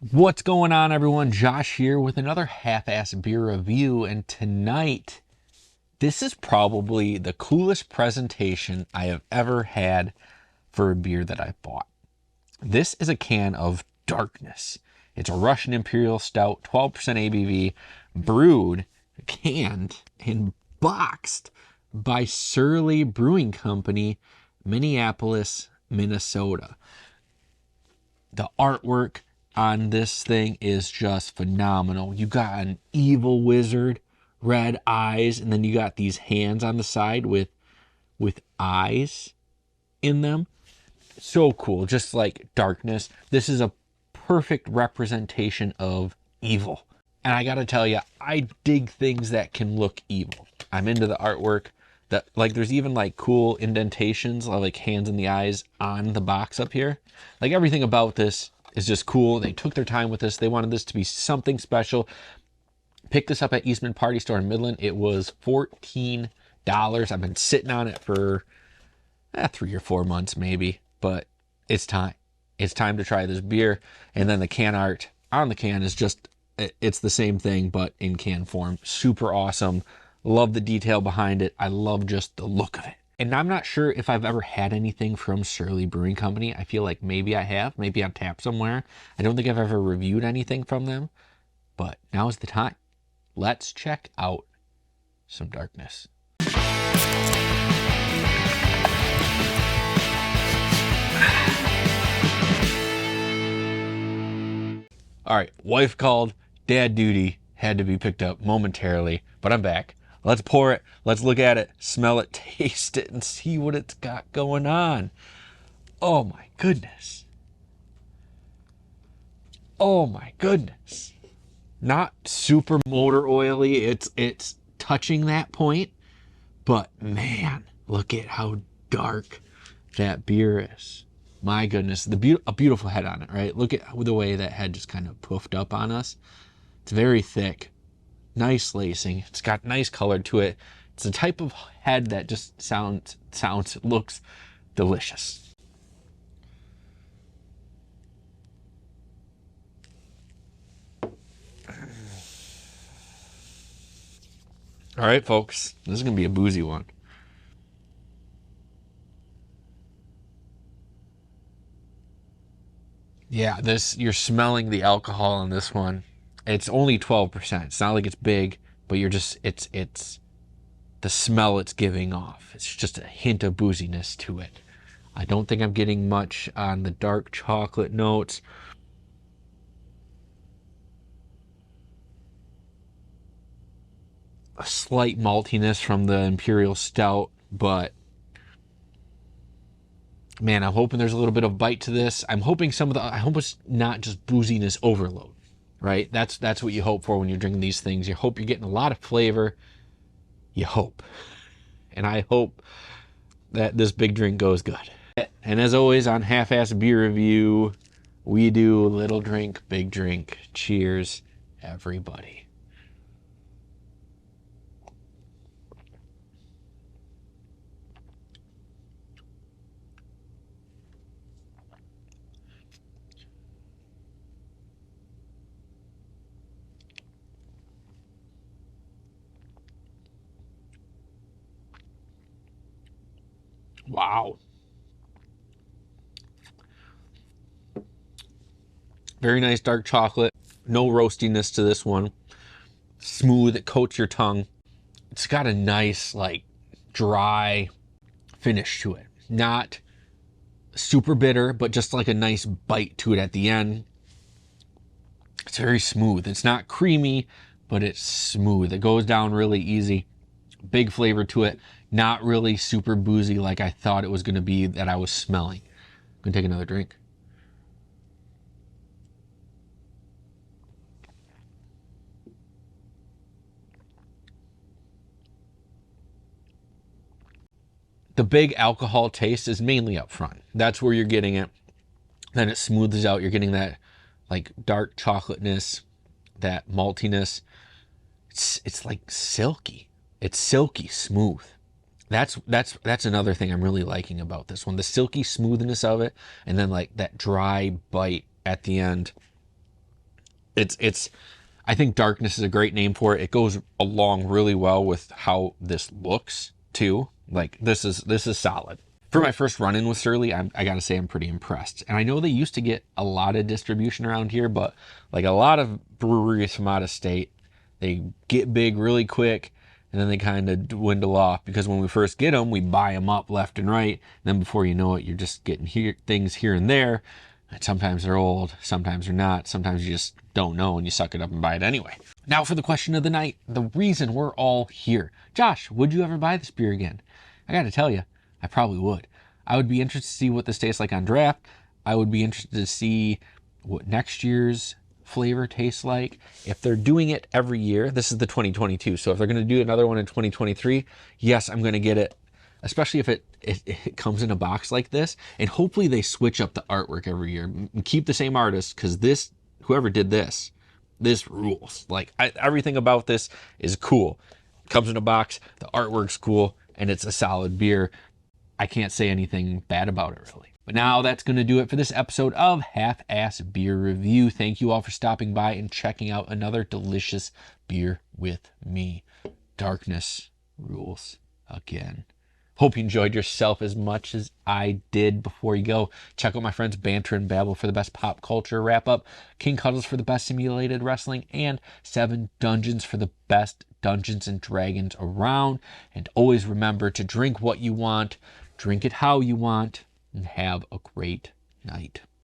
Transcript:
What's going on, everyone? Josh here with another half-ass beer review, and tonight this is probably the coolest presentation I have ever had for a beer that I bought. This is a can of Darkness. It's a Russian Imperial Stout, 12% ABV, brewed, canned, and boxed by Surly Brewing Company, Minneapolis, Minnesota. The artwork on this thing is just phenomenal. You got an evil wizard, red eyes, and then you got these hands on the side with eyes in them. So cool, just like Darkness. This is a perfect representation of evil. And I gotta tell you, I dig things that can look evil. I'm into the artwork. That, like, there's even like cool indentations, like hands in the eyes on the box up here. Like, everything about this is just cool. They took their time with this. They wanted this to be something special. Picked this up at Eastman Party Store in Midland. It was $14. I've been sitting on it for 3 or 4 months maybe, but it's time. It's time to try this beer. And then the can art on the can is just, it's the same thing, but in can form. Super awesome. Love the detail behind it. I love just the look of it. And I'm not sure if I've ever had anything from Surly Brewing Company. I feel like maybe I have, maybe on tap somewhere. I don't think I've ever reviewed anything from them, but now is the time. Let's check out some Darkness. All right, wife called, dad duty had to be picked up momentarily, but I'm back. Let's pour it. Let's look at it, smell it, taste it, and see what it's got going on. Oh my goodness. Oh my goodness. Not super motor oily. It's touching that point, but man, look at how dark that beer is. My goodness, a beautiful head on it, right? Look at the way that head just kind of puffed up on us. It's very thick. Nice lacing. It's got nice color to it. It's the type of head that just looks delicious. All right, folks, this is gonna be a boozy one. Yeah, you're smelling the alcohol on this one. It's only 12%. It's not like it's big, but you're just, it's the smell it's giving off. It's just a hint of booziness to it. I don't think I'm getting much on the dark chocolate notes. A slight maltiness from the Imperial Stout, but man, I'm hoping there's a little bit of bite to this. I hope it's not just booziness overload, right? That's what you hope for when you're drinking these things. You hope you're getting a lot of flavor. You hope. And I hope that this big drink goes good. And as always on Half-Ass Beer Review, we do little drink, big drink. Cheers, everybody. Wow. Very nice dark chocolate. No roastiness to this one. Smooth, it coats your tongue. It's got a nice, like, dry finish to it. Not super bitter, but just like a nice bite to it at the end. It's very smooth. It's not creamy, but it's smooth. It goes down really easy. Big flavor to it. Not really super boozy like I thought it was going to be that I was smelling. I'm going to take another drink. The big alcohol taste is mainly up front. That's where you're getting it. Then it smooths out. You're getting that like dark chocolateness, that maltiness. It's like silky. It's silky smooth. That's another thing I'm really liking about this one. The silky smoothness of it, and then like that dry bite at the end. It's I think darkness is a great name for it. It goes along really well with how this looks too. Like this is solid. For my first run-in with Surly, I gotta say I'm pretty impressed. And I know they used to get a lot of distribution around here, but like a lot of breweries from out of state, they get big really quick and then they kind of dwindle off, because when we first get them, we buy them up left and right. And then before you know it, you're just getting things here and there. And sometimes they're old, sometimes they're not. Sometimes you just don't know and you suck it up and buy it anyway. Now for the question of the night, the reason we're all here. Josh, would you ever buy this beer again? I gotta tell you, I probably would. I would be interested to see what this tastes like on draft. I would be interested to see what next year's flavor tastes like. If they're doing it every year, this is the 2022. So if they're going to do another one in 2023, yes, I'm going to get it. Especially if it comes in a box like this. And hopefully they switch up the artwork every year. And keep the same artist, because whoever did this rules. Like everything about this is cool. Comes in a box, the artwork's cool, and it's a solid beer. I can't say anything bad about it, really. But now that's going to do it for this episode of Half-Ass Beer Review. Thank you all for stopping by and checking out another delicious beer with me. Darkness rules again. Hope you enjoyed yourself as much as I did. Before you go, check out my friends Banter and Babble for the best pop culture wrap-up, King Cuddles for the best simulated wrestling, and 7 Dungeons for the best Dungeons and Dragons around. And always remember to drink what you want, drink it how you want, and have a great night.